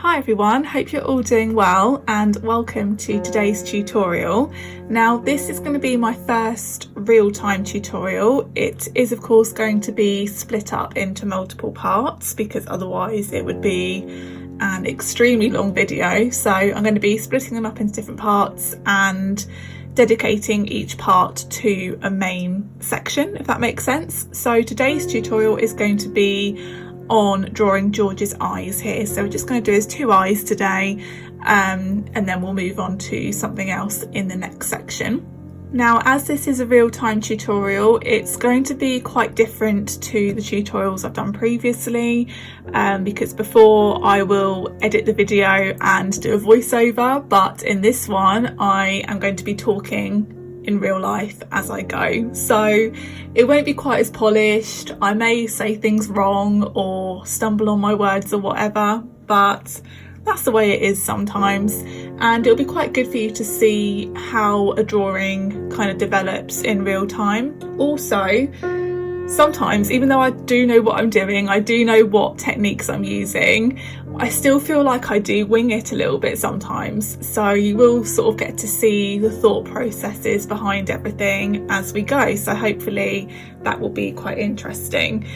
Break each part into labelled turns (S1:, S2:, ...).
S1: Hi everyone, hope you're all doing well and welcome to today's tutorial. Now this is going to be my first real-time tutorial. It is of course going to be split up into multiple parts because otherwise it would be an extremely long video. So I'm going to be splitting them up into different parts and dedicating each part to a main section, if that makes sense. So today's tutorial is going to be on drawing George's eyes here. So we're just going to do his two eyes today, and then we'll move on to something else in the next section. Now, as this is a real-time tutorial, it's going to be quite different to the tutorials I've done previously, because before I will edit the video and do a voiceover, but in this one I am going to be talking in real life as I go, so it won't be quite as polished. I may say things wrong or stumble on my words or whatever, but that's the way it is sometimes, and it'll be quite good for you to see how a drawing kind of develops in real time. Also, sometimes, even though I do know what I'm doing, I do know what techniques I'm using, I still feel like I do wing it a little bit sometimes. So you will sort of get to see the thought processes behind everything as we go. So hopefully that will be quite interesting.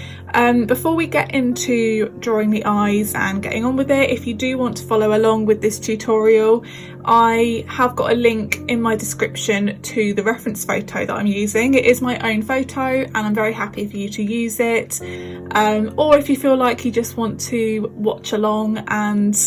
S1: Before we get into drawing the eyes and getting on with it, if you do want to follow along with this tutorial, I have got a link in my description to the reference photo that I'm using. It is my own photo and I'm very happy for you to use it. Or if you feel like you just want to watch along and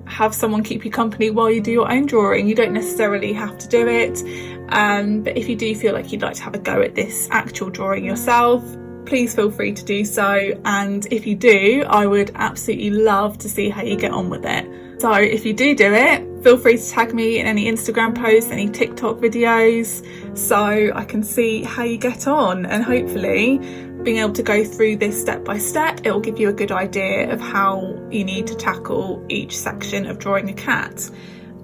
S1: have someone keep you company while you do your own drawing, you don't necessarily have to do it. But if you do feel like you'd like to have a go at this actual drawing yourself, please feel free to do so, and if you do, I would absolutely love to see how you get on with it. So if you do it, feel free to tag me in any Instagram posts, any TikTok videos, so I can see how you get on, and hopefully being able to go through this step by step, it will give you a good idea of how you need to tackle each section of drawing a cat.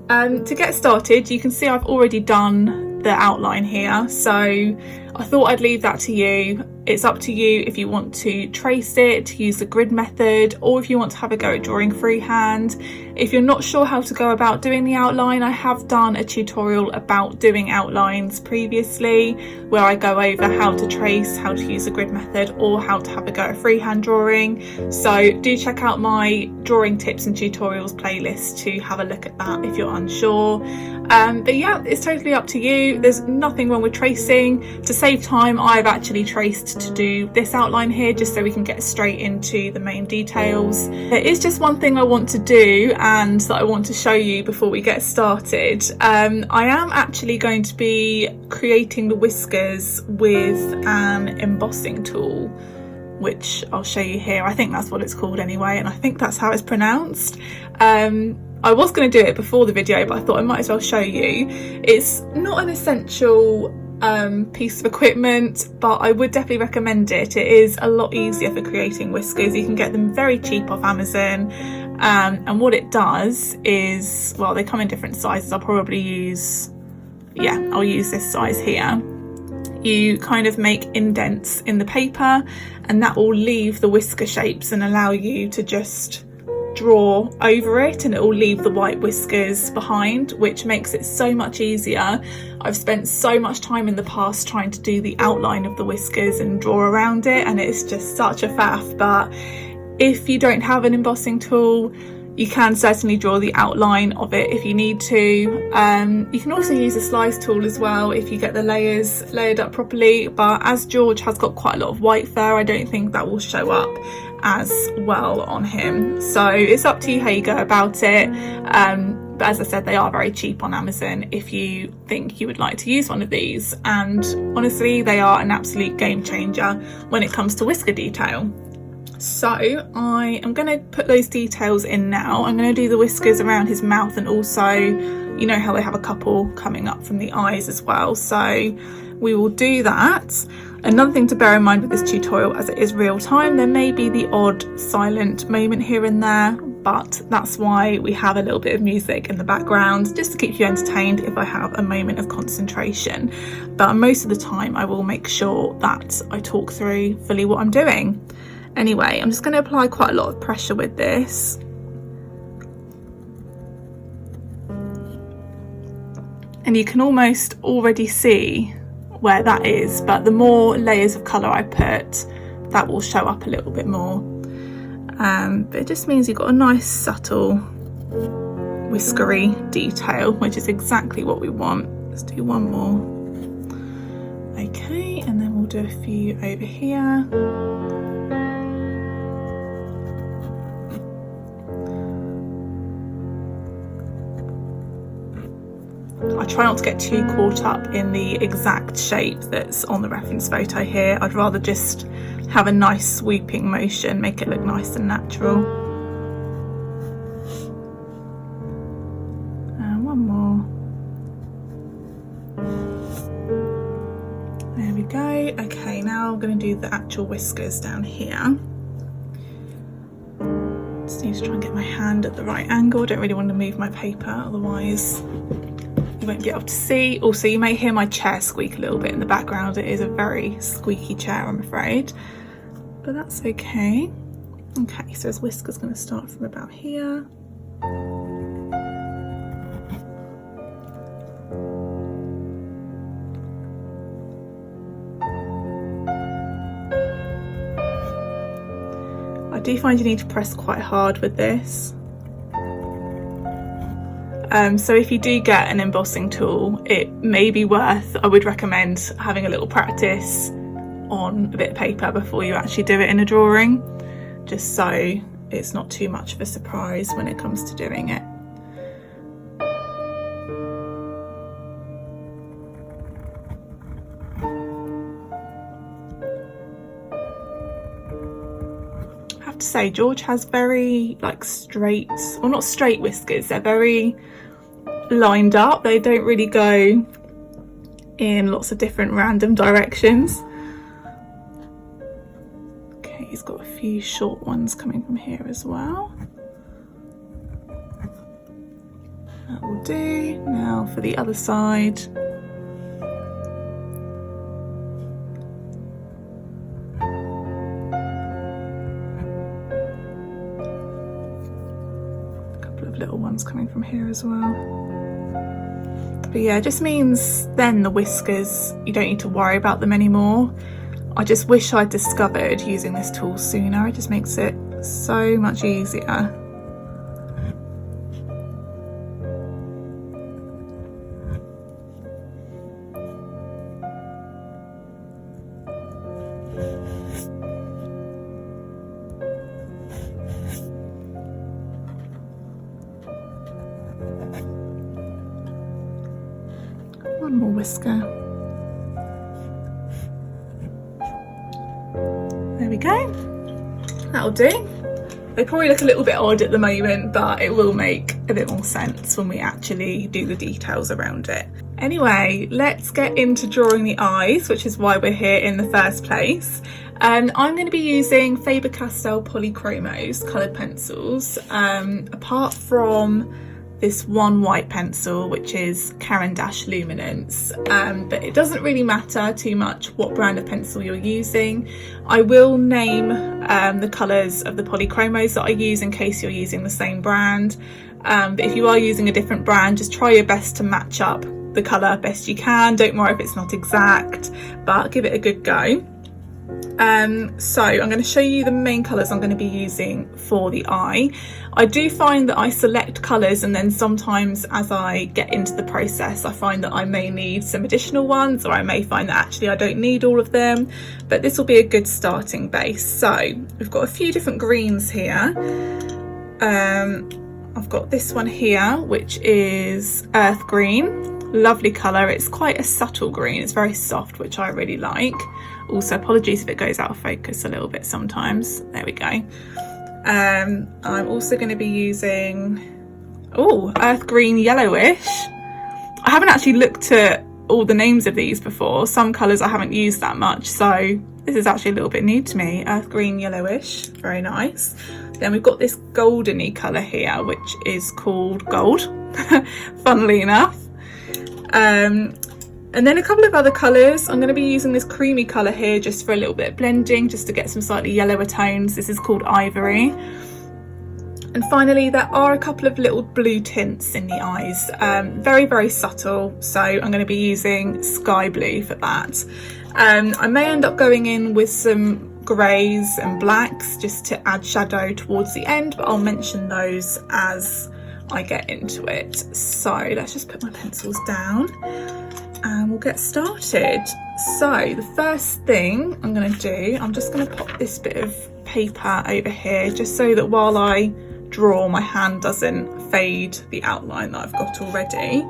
S1: To get started, you can see I've already done the outline here, so I thought I'd leave that to you. It's up to you if you want to trace it, to use the grid method, or if you want to have a go at drawing freehand. If you're not sure how to go about doing the outline, I have done a tutorial about doing outlines previously where I go over how to trace, how to use the grid method, or how to have a go at freehand drawing. So do check out my drawing tips and tutorials playlist to have a look at that if you're unsure. But yeah, it's totally up to you. There's nothing wrong with tracing. To save time, I've actually traced to do this outline here just so we can get straight into the main details. There is just one thing I want to do and that I want to show you before we get started. I am actually going to be creating the whiskers with an embossing tool, which I'll show you here. I think that's what it's called anyway, and I think that's how it's pronounced. I was going to do it before the video, but I thought I might as well show you. It's not an essential piece of equipment, but I would definitely recommend it. It is a lot easier for creating whiskers. You can get them very cheap off Amazon, and what it does is, well, they come in different sizes. I'll probably use, I'll use this size here. You kind of make indents in the paper and that will leave the whisker shapes and allow you to just draw over it, and it will leave the white whiskers behind, which makes it so much easier. I've spent so much time in the past trying to do the outline of the whiskers and draw around it, and it's just such a faff. But if you don't have an embossing tool, you can certainly draw the outline of it if you need to. You can also use a slice tool as well if you get the layers layered up properly, but as George has got quite a lot of white fur, I don't think that will show up as well on him. So it's up to you how you go about it. But as I said, they are very cheap on Amazon if you think you would like to use one of these, and honestly they are an absolute game changer when it comes to whisker detail. So I am going to put those details in now. I'm going to do the whiskers around his mouth, and also, you know how they have a couple coming up from the eyes as well, so we will do that. Another thing to bear in mind with this tutorial, as it is real time, there may be the odd silent moment here and there, but that's why we have a little bit of music in the background, just to keep you entertained if I have a moment of concentration. But most of the time I will make sure that I talk through fully what I'm doing. Anyway, I'm just going to apply quite a lot of pressure with this. and you can almost already see where that is, but the more layers of colour I put, that will show up a little bit more. But it just means you've got a nice subtle whiskery detail, which is exactly what we want. Let's do one more. Okay, and then we'll do a few over here. I try not to get too caught up in the exact shape that's on the reference photo here. I'd rather just have a nice sweeping motion, make it look nice and natural. And one more. There we go. Okay, now I'm going to do the actual whiskers down here. Just need to try and get my hand at the right angle. I don't really want to move my paper, otherwise you won't be able to see. Also, you may hear my chair squeak a little bit in the background. It is a very squeaky chair, I'm afraid, but that's okay. Okay, so his whisker's going to start from about here. I do find you need to press quite hard with this. So if you do get an embossing tool, it may be worth, I would recommend having a little practice on a bit of paper before you actually do it in a drawing, just so it's not too much of a surprise when it comes to doing it. I have to say, George has very like straight, well, not straight whiskers, they're very lined up. They don't really go in lots of different random directions. Okay, he's got a few short ones coming from here as well. That will do. Now for the other side. A couple of little ones coming from here as well. But yeah, it just means then the whiskers, you don't need to worry about them anymore. I just wish I'd discovered using this tool sooner. It just makes it so much easier. One more whisker. There we go. That'll do. They probably look a little bit odd at the moment, but it will make a bit more sense when we actually do the details around it. Anyway, let's get into drawing the eyes, which is why we're here in the first place. I'm going to be using Faber-Castell Polychromos coloured pencils, apart from this one white pencil, which is Caran d'Ache Luminance, but it doesn't really matter too much what brand of pencil you're using. I will name the colours of the polychromos that I use in case you're using the same brand, but if you are using a different brand, just try your best to match up the colour best you can. Don't worry if it's not exact, but give it a good go. So I'm going to show you the main colours I'm going to be using for the eye. I do find that I select colours and then sometimes as I get into the process I find that I may need some additional ones, or I may find that actually I don't need all of them, but this will be a good starting base. So we've got a few different greens here. I've got this one here, which is earth green. Lovely colour. It's quite a subtle green, it's very soft, which I really like. Also, apologies if it goes out of focus a little bit sometimes. There we go. I'm also going to be using earth green yellowish. I haven't actually looked at all the names of these before. Some colours I haven't used that much, so this is actually a little bit new to me. Earth green yellowish, very nice. Then we've got this goldeny colour here, which is called gold, funnily enough. And then a couple of other colours. I'm going to be using this creamy colour here just for a little bit of blending, just to get some slightly yellower tones. This is called Ivory. And finally, there are a couple of little blue tints in the eyes, very, very subtle. So I'm going to be using sky blue for that. I may end up going in with some greys and blacks just to add shadow towards the end, but I'll mention those as I get into it. So let's just put my pencils down and we'll get started. So the first thing I'm going to do, I'm just going to pop this bit of paper over here just so that while I draw, my hand doesn't fade the outline that I've got already.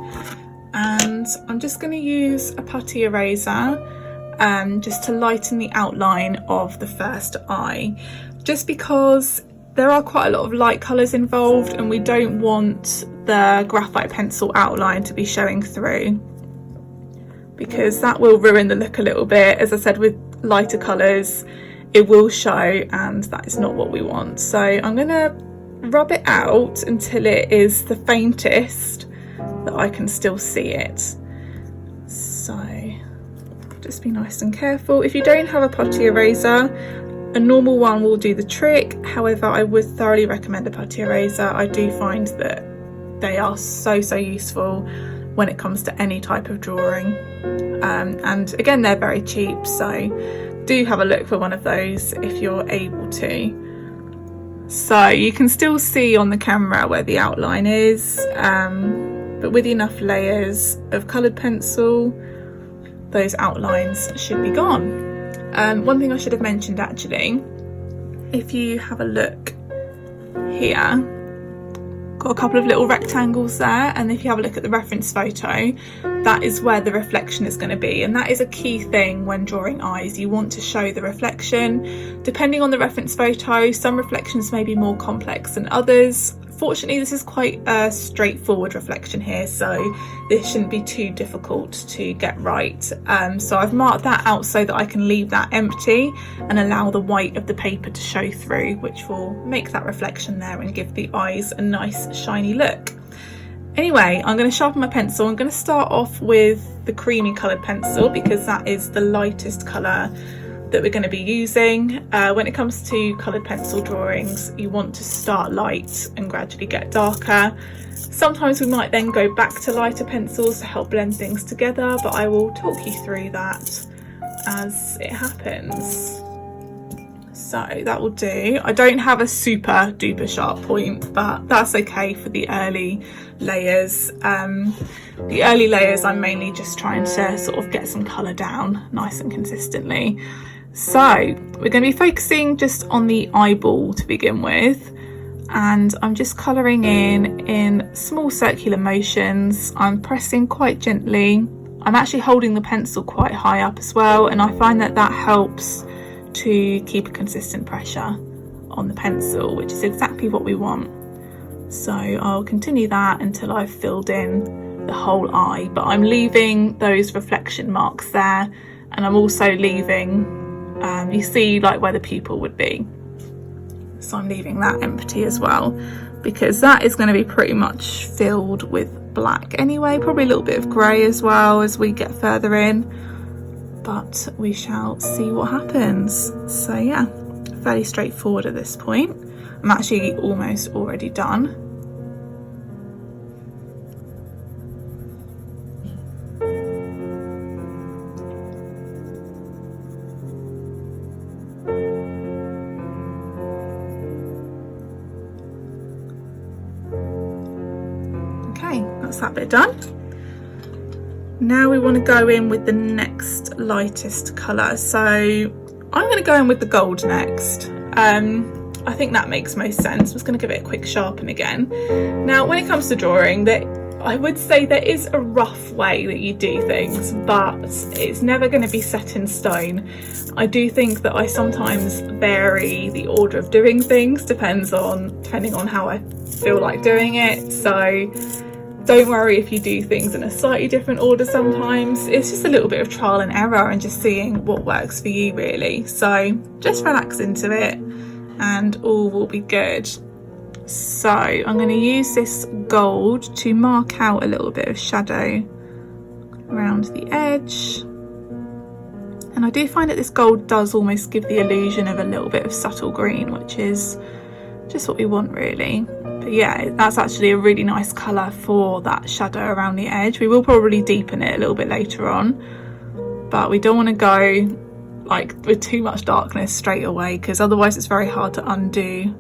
S1: And I'm just going to use a putty eraser just to lighten the outline of the first eye, just because there are quite a lot of light colours involved and we don't want the graphite pencil outline to be showing through, because that will ruin the look a little bit. As I said, with lighter colours it will show, and that is not what we want. So I'm going to rub it out until it is the faintest that I can still see it. So just be nice and careful. If you don't have a putty eraser, a normal one will do the trick. However, I would thoroughly recommend a putty eraser. I do find that they are so useful when it comes to any type of drawing, and again, they're very cheap, so do have a look for one of those if you're able to. So you can still see on the camera where the outline is, but with enough layers of coloured pencil, those outlines should be gone. One thing I should have mentioned actually, if you have a look here, got a couple of little rectangles there, and if you have a look at the reference photo, that is where the reflection is going to be, and that is a key thing when drawing eyes. You want to show the reflection. Depending on the reference photo, some reflections may be more complex than others. Fortunately, this is quite a straightforward reflection here, so this shouldn't be too difficult to get right. So I've marked that out so that I can leave that empty and allow the white of the paper to show through, which will make that reflection there and give the eyes a nice shiny look. Anyway, I'm going to sharpen my pencil. I'm going to start off with the creamy coloured pencil because that is the lightest colour that we're going to be using. When it comes to coloured pencil drawings, you want to start light and gradually get darker. Sometimes we might then go back to lighter pencils to help blend things together, but I will talk you through that as it happens. So that will do. I don't have a super duper sharp point, but that's okay for the early layers. The early layers I'm mainly just trying to sort of get some colour down nice and consistently. So we're going to be focusing just on the eyeball to begin with, and I'm just colouring in small circular motions. I'm pressing quite gently. I'm actually holding the pencil quite high up as well, and I find that that helps to keep a consistent pressure on the pencil, which is exactly what we want. So I'll continue that until I've filled in the whole eye, but I'm leaving those reflection marks there, and I'm also leaving you see like where the pupil would be, so I'm leaving that empty as well because that is going to be pretty much filled with black anyway, probably a little bit of grey as well as we get further in, but we shall see what happens. So yeah, fairly straightforward at this point. I'm actually almost already done. Okay, that's that bit done. Now we want to go in with the next lightest colour, so I'm going to go in with the gold next. I think that makes most sense. I'm just going to give it a quick sharpen again. Now when it comes to drawing, I would say there is a rough way that you do things, but it's never going to be set in stone. I do think that I sometimes vary the order of doing things depending on how I feel like doing it, so don't worry if you do things in a slightly different order sometimes. It's just a little bit of trial and error and just seeing what works for you really. So just relax into it and all will be good. So I'm going to use this gold to mark out a little bit of shadow around the edge. And I do find that this gold does almost give the illusion of a little bit of subtle green, which is just what we want really. But yeah, that's actually a really nice colour for that shadow around the edge. We will probably deepen it a little bit later on, but we don't want to go like with too much darkness straight away, because otherwise it's very hard to undo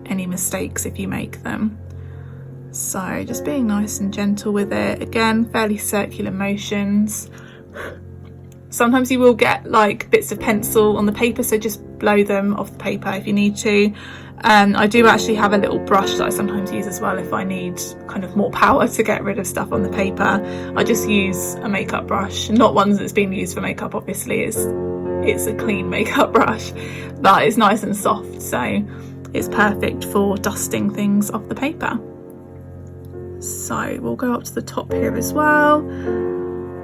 S1: any mistakes if you make them. So just being nice and gentle with it. Again, fairly circular motions. Sometimes you will get like bits of pencil on the paper, so just blow them off the paper if you need to. I do actually have a little brush that I sometimes use as well if I need kind of more power to get rid of stuff on the paper. I just use a makeup brush, not one that's been used for makeup obviously. It's a clean makeup brush, but it's nice and soft, so it's perfect for dusting things off the paper. So we'll go up to the top here as well.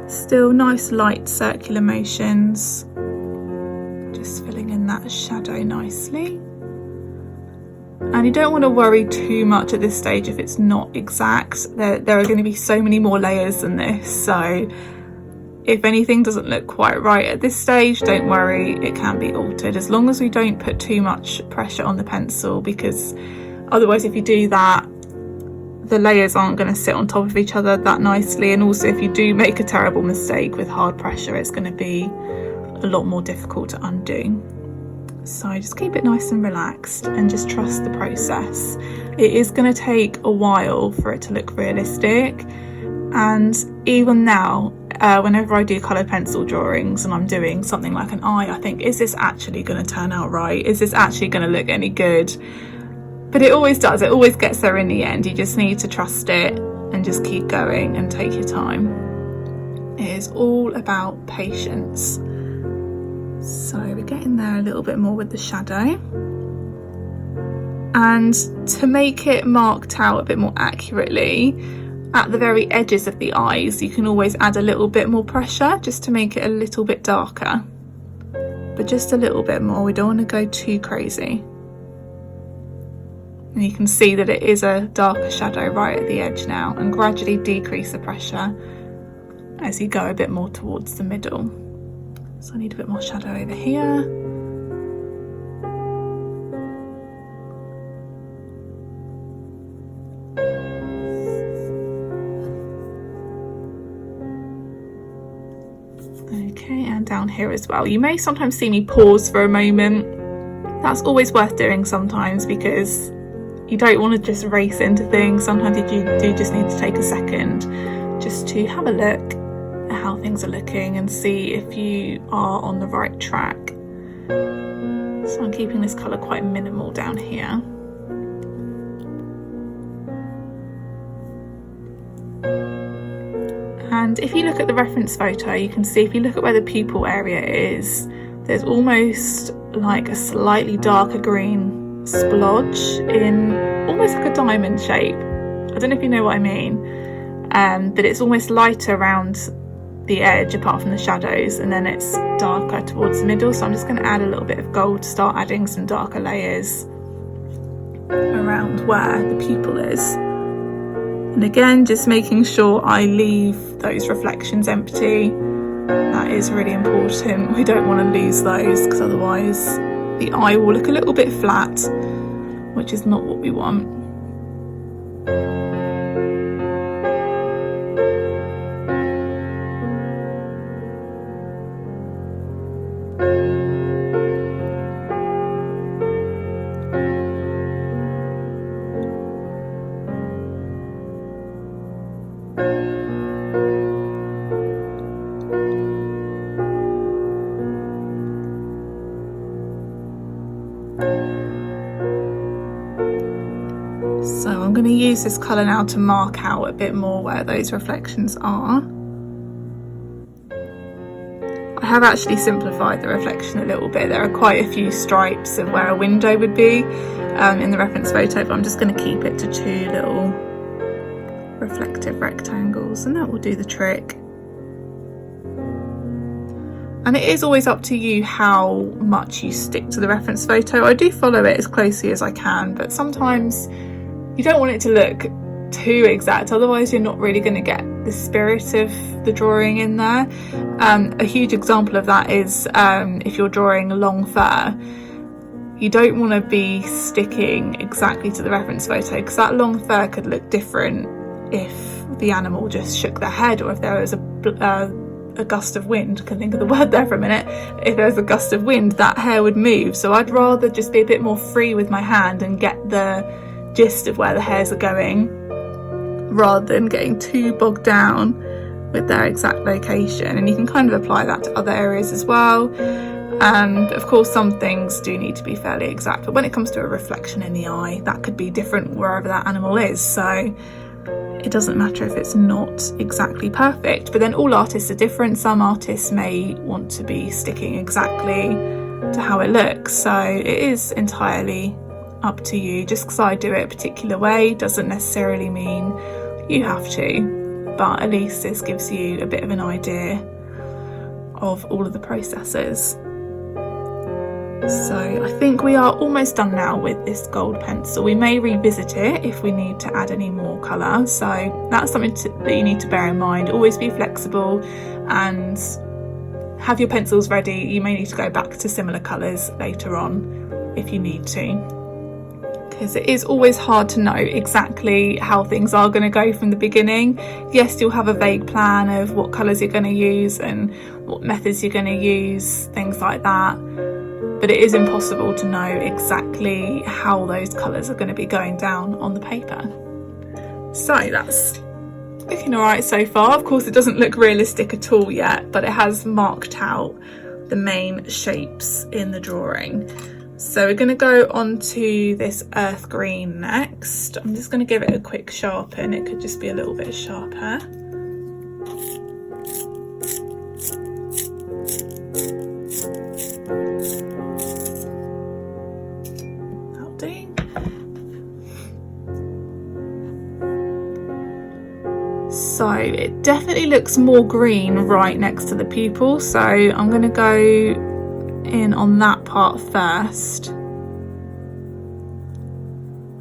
S1: Still nice light circular motions, just filling in that shadow nicely. And you don't want to worry too much at this stage if it's not exact. There are going to be so many more layers than this, so if anything doesn't look quite right at this stage, don't worry, it can be altered, as long as we don't put too much pressure on the pencil, because otherwise if you do that, the layers aren't going to sit on top of each other that nicely. And also if you do make a terrible mistake with hard pressure, it's going to be a lot more difficult to undo. So just keep it nice and relaxed and just trust the process. It is going to take a while for it to look realistic, and even now whenever I do coloured pencil drawings and I'm doing something like an eye, I think, is this actually going to turn out right? Is this actually going to look any good? But it always does, it always gets there in the end. You just need to trust it and just keep going and take your time. It is all about patience. So we're getting there a little bit more with the shadow. And to make it marked out a bit more accurately, at the very edges of the eyes, you can always add a little bit more pressure just to make it a little bit darker. But just a little bit more, we don't want to go too crazy. And you can see that it is a darker shadow right at the edge now, and gradually decrease the pressure as you go a bit more towards the middle. So I need a bit more shadow over here. Okay, and down here as well. You may sometimes see me pause for a moment. That's always worth doing sometimes, because you don't want to just race into things. Sometimes you do just need to take a second just to have a look at how things are looking and see if you are on the right track. So I'm keeping this colour quite minimal down here. And if you look at the reference photo, you can see, if you look at where the pupil area is, there's almost like a slightly darker green splodge in almost like a diamond shape. I don't know if you know what I mean, but it's almost lighter around the edge apart from the shadows, and then it's darker towards the middle. So I'm just going to add a little bit of gold to start adding some darker layers around where the pupil is. And again, just making sure I leave those reflections empty. That is really important. We don't want to lose those, because otherwise the eye will look a little bit flat, which is not what we want. So I'm going to use this colour now to mark out a bit more where those reflections are. I have actually simplified the reflection a little bit. There are quite a few stripes of where a window would be in the reference photo, but I'm just going to keep it to two little reflective rectangles, and that will do the trick. And it is always up to you how much you stick to the reference photo. I do follow it as closely as I can, but sometimes you don't want it to look too exact, otherwise you're not really going to get the spirit of the drawing in there. A huge example of that is if you're drawing long fur. you don't want to be sticking exactly to the reference photo, because that long fur could look different if the animal just shook their head, or if there was a gust of wind. Can think of the word there for a minute. If there was a gust of wind, that hair would move. So I'd rather just be a bit more free with my hand and get the gist of where the hairs are going, rather than getting too bogged down with their exact location. And you can kind of apply that to other areas as well. And of course some things do need to be fairly exact, but when it comes to a reflection in the eye, that could be different wherever that animal is, so it doesn't matter if it's not exactly perfect. But then all artists are different. Some artists may want to be sticking exactly to how it looks, so it is entirely up to you. Just because I do it a particular way doesn't necessarily mean you have to, but at least this gives you a bit of an idea of all of the processes. So I think we are almost done now with this gold pencil. We may revisit it if we need to add any more colour, so that's something that you need to bear in mind. Always be flexible and have your pencils ready. You may need to go back to similar colours later on if you need to, because it is always hard to know exactly how things are going to go from the beginning. Yes, you'll have a vague plan of what colours you're going to use and what methods you're going to use, things like that, but it is impossible to know exactly how those colours are going to be going down on the paper. So that's looking alright so far. Of course it doesn't look realistic at all yet, but it has marked out the main shapes in the drawing. So we're going to go on to this earth green next. I'm just going to give it a quick sharpen. It could just be a little bit sharper. So it definitely looks more green right next to the pupil, so I'm going to go in on that part first.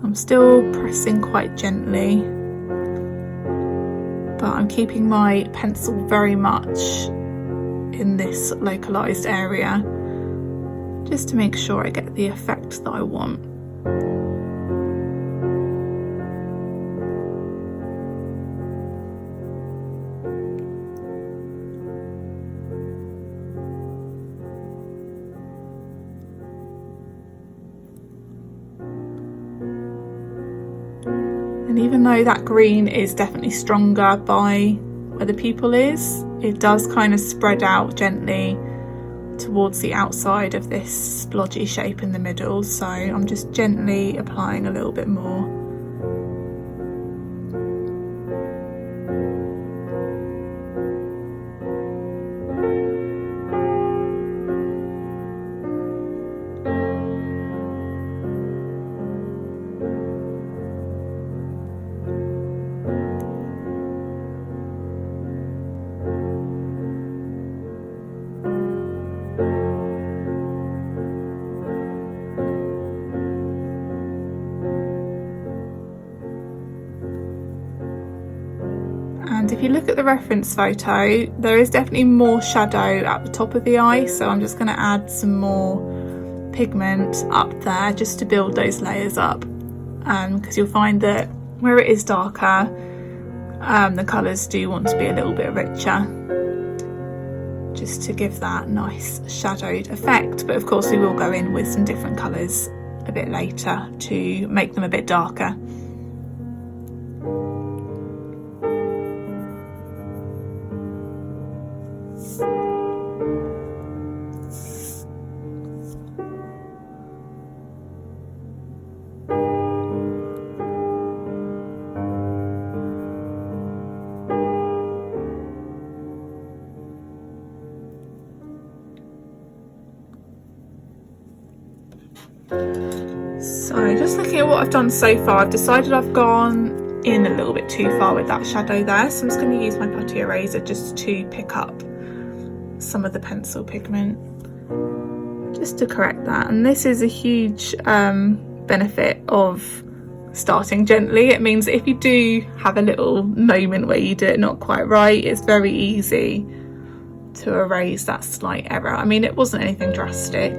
S1: I'm still pressing quite gently, but I'm keeping my pencil very much in this localized area, just to make sure I get the effect that I want. And even though that green is definitely stronger by where the pupil is, it does kind of spread out gently towards the outside of this splodgy shape in the middle. So I'm just gently applying a little bit more. And if you look at the reference photo, there is definitely more shadow at the top of the eye, so I'm just going to add some more pigment up there just to build those layers up, because you'll find that where it is darker, the colours do want to be a little bit richer, just to give that nice shadowed effect. But of course we will go in with some different colours a bit later to make them a bit darker. So just looking at what I've done so far, I've decided I've gone in a little bit too far with that shadow there, so I'm just going to use my putty eraser just to pick up some of the pencil pigment, just to correct that. And this is a huge benefit of starting gently. It means that if you do have a little moment where you do it not quite right, it's very easy to erase that slight error. I mean, it wasn't anything drastic,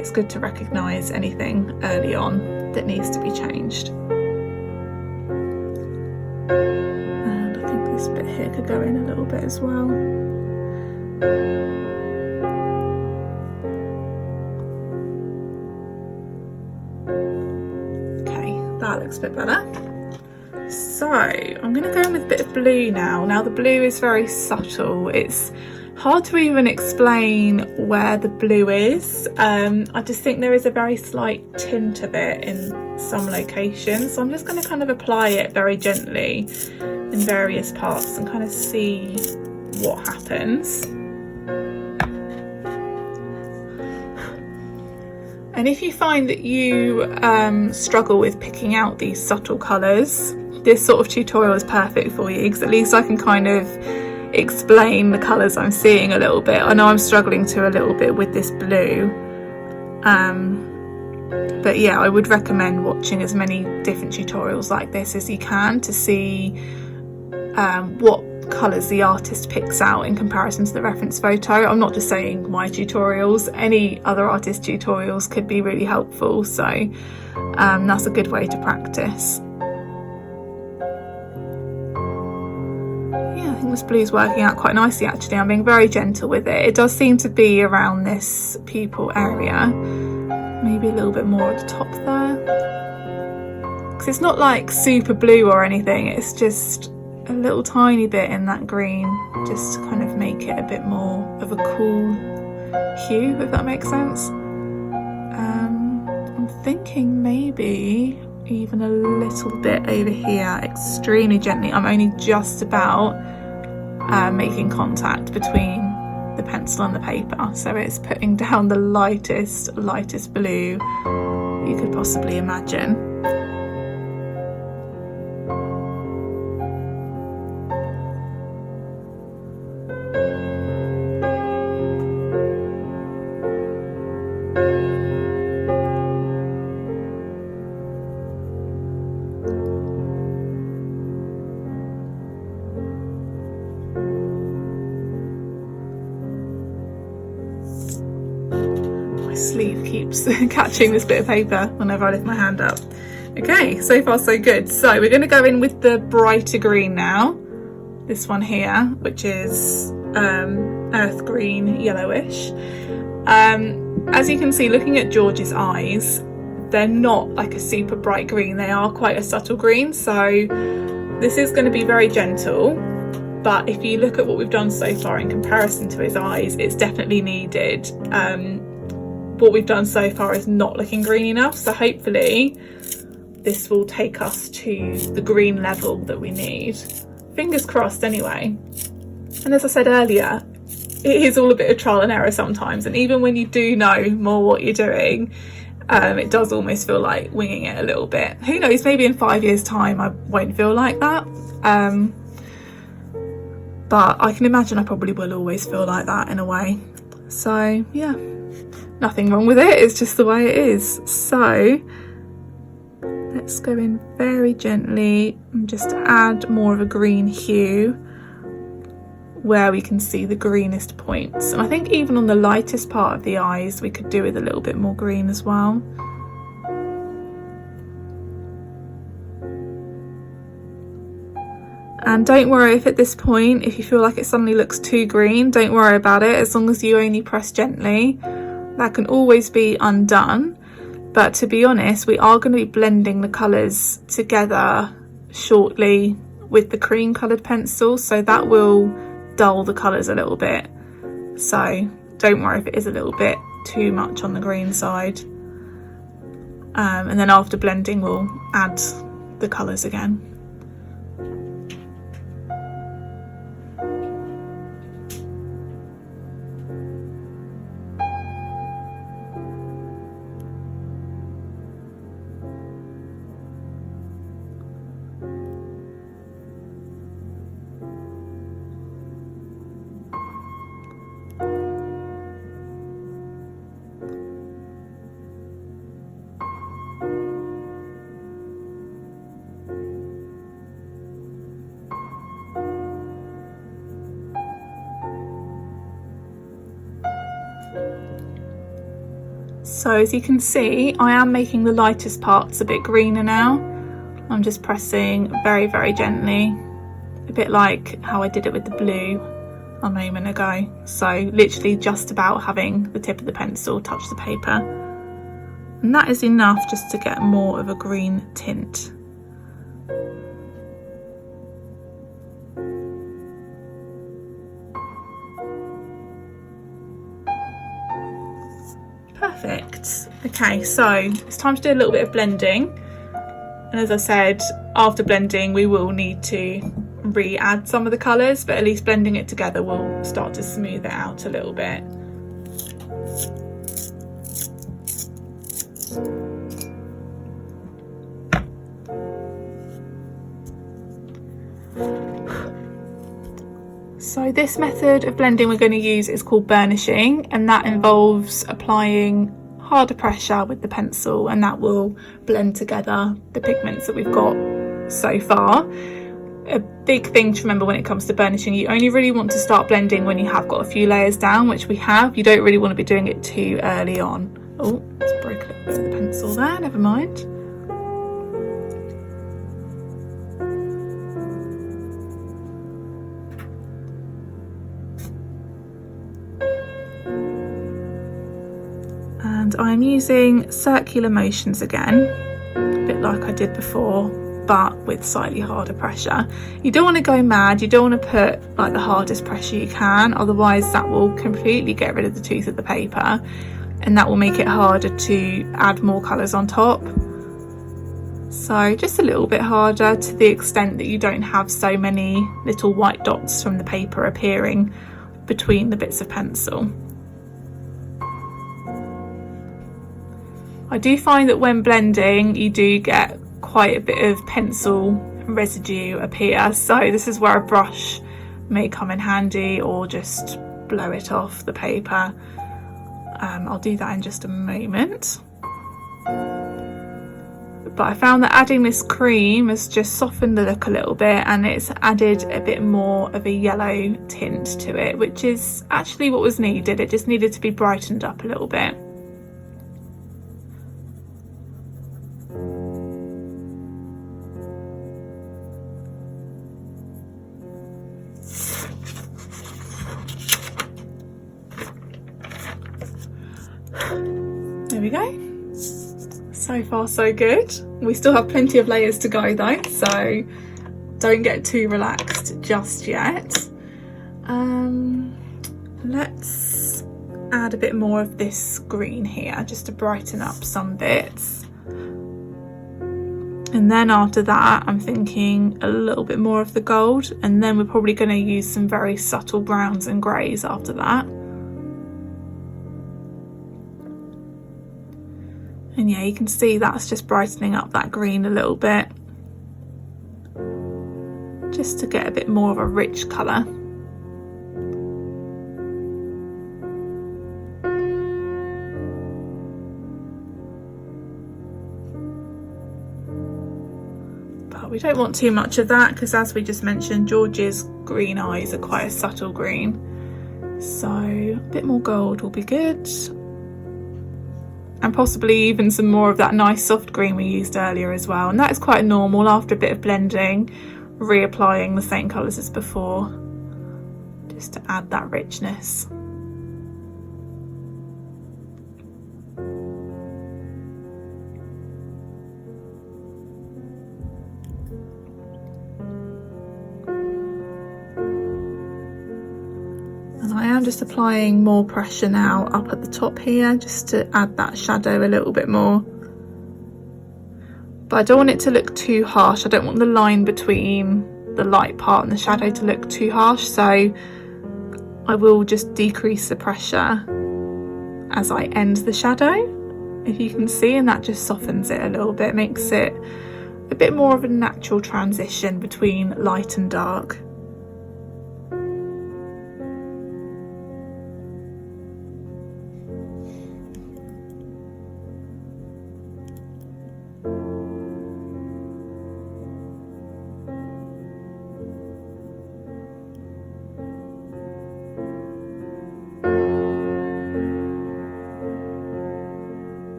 S1: it's good to recognise anything early on that needs to be changed. And I think this bit here could go in a little bit as well. Okay, that looks a bit better. So I'm going to go in with a bit of blue now. Now the blue is very subtle. It's hard to even explain where the blue is. I just think there is a very slight tint of it in some locations. So I'm just going to kind of apply it very gently in various parts and kind of see what happens. And if you find that you struggle with picking out these subtle colours, this sort of tutorial is perfect for you, because at least I can kind of explain the colours I'm seeing a little bit. I know I'm struggling to a little bit with this blue, but yeah, I would recommend watching as many different tutorials like this as you can to see what colours the artist picks out in comparison to the reference photo. I'm not just saying my tutorials, any other artist tutorials could be really helpful, so that's a good way to practice. Yeah, I think this blue is working out quite nicely actually. I'm being very gentle with it. It does seem to be around this pupil area, maybe a little bit more at the top there, because it's not like super blue or anything, it's just a little tiny bit in that green, just to kind of make it a bit more of a cool hue, if that makes sense. I'm thinking maybe even a little bit over here, extremely gently. I'm only just about making contact between the pencil and the paper, so it's putting down the lightest blue you could possibly imagine. Sleeve keeps catching this bit of paper whenever I lift my hand up. Okay, so far so good. So we're going to go in with the brighter green now, this one here, which is earth green, yellowish. As you can see, looking at George's eyes, they're not like a super bright green, they are quite a subtle green, so this is going to be very gentle. But if you look at what we've done so far in comparison to his eyes, it's definitely needed. What we've done so far is not looking green enough, so hopefully this will take us to the green level that we need. Fingers crossed anyway. And as I said earlier, it is all a bit of trial and error sometimes, and even when you do know more what you're doing, it does almost feel like winging it a little bit. Who knows, maybe in 5 years time I won't feel like that, but I can imagine I probably will always feel like that in a way. So yeah, nothing wrong with it, it's just the way it is. So let's go in very gently and just add more of a green hue where we can see the greenest points. And I think even on the lightest part of the eyes we could do with a little bit more green as well. And don't worry if at this point, if you feel like it suddenly looks too green, don't worry about it. As long as you only press gently, that can always be undone. But to be honest, we are going to be blending the colours together shortly with the cream coloured pencil, so that will dull the colours a little bit. So don't worry if it is a little bit too much on the green side. And then after blending, we'll add the colours again. So as you can see, I am making the lightest parts a bit greener now. I'm just pressing very, very gently, a bit like how I did it with the blue a moment ago. So literally just about having the tip of the pencil touch the paper. And that is enough just to get more of a green tint. Perfect. Okay, so it's time to do a little bit of blending. And as I said, after blending, we will need to re-add some of the colours, but at least blending it together will start to smooth it out a little bit. So this method of blending we're going to use is called burnishing, and that involves applying harder pressure with the pencil, and that will blend together the pigments that we've got so far. A big thing to remember when it comes to burnishing, you only really want to start blending when you have got a few layers down, which we have. You don't really want to be doing it too early on. Oh, just broke a little bit of the pencil there, never mind. And I'm using circular motions again, a bit like I did before, but with slightly harder pressure. You don't want to go mad, you don't want to put like the hardest pressure you can, otherwise that will completely get rid of the tooth of the paper, and that will make it harder to add more colours on top. So just a little bit harder, to the extent that you don't have so many little white dots from the paper appearing between the bits of pencil. I do find that when blending you do get quite a bit of pencil residue appear, so this is where a brush may come in handy, or just blow it off the paper. I'll do that in just a moment. But I found that adding this cream has just softened the look a little bit, and it's added a bit more of a yellow tint to it, which is actually what was needed. It just needed to be brightened up a little bit. There we go. So far so good. We still have plenty of layers to go though, so don't get too relaxed just yet. Let's add a bit more of this green here just to brighten up some bits. And then after that I'm thinking a little bit more of the gold, and then we're probably going to use some very subtle browns and greys after that. And yeah, you can see that's just brightening up that green a little bit, just to get a bit more of a rich colour. But we don't want too much of that, because as we just mentioned, George's green eyes are quite a subtle green, so a bit more gold will be good. And possibly even some more of that nice soft green we used earlier as well. And that is quite normal after a bit of blending, reapplying the same colours as before, just to add that richness. And I am just applying more pressure now up at the top here, just to add that shadow a little bit more. But I don't want it to look too harsh. I don't want the line between the light part and the shadow to look too harsh, so I will just decrease the pressure as I end the shadow, if you can see, and that just softens it a little bit, makes it a bit more of a natural transition between light and dark.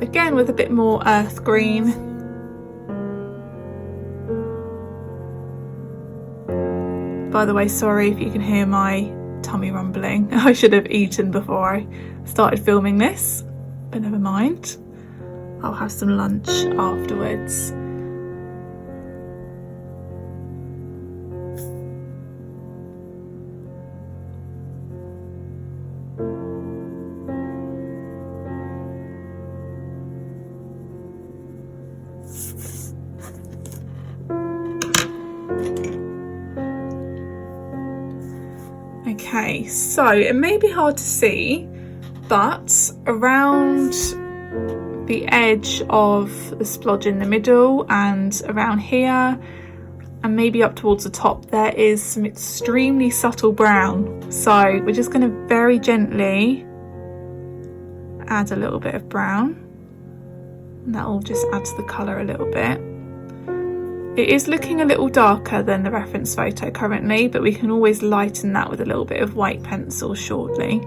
S1: again with a bit more earth green. By the way, sorry if you can hear my tummy rumbling. I should have eaten before I started filming this, but never mind. I'll have some lunch afterwards. Okay, so it may be hard to see, but around the edge of the splodge in the middle and around here and maybe up towards the top, there is some extremely subtle brown. So we're just going to very gently add a little bit of brown, and that will just add to the colour a little bit. It is looking a little darker than the reference photo currently, but we can always lighten that with a little bit of white pencil shortly.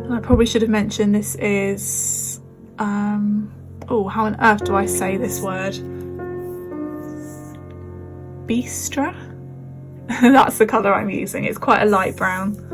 S1: And I probably should have mentioned this is, oh, how on earth do I say this word? Bistra. That's the colour I'm using. It's quite a light brown.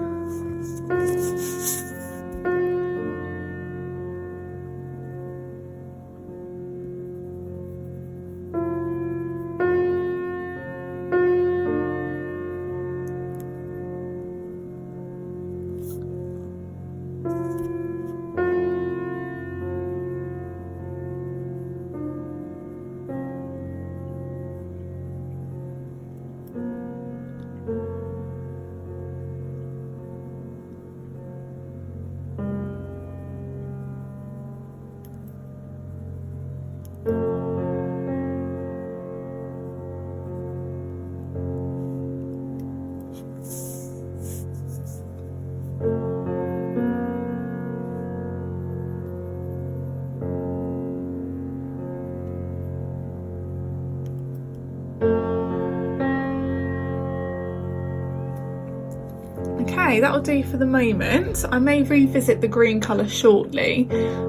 S1: Okay, that'll do for the moment. I may revisit the green colour shortly,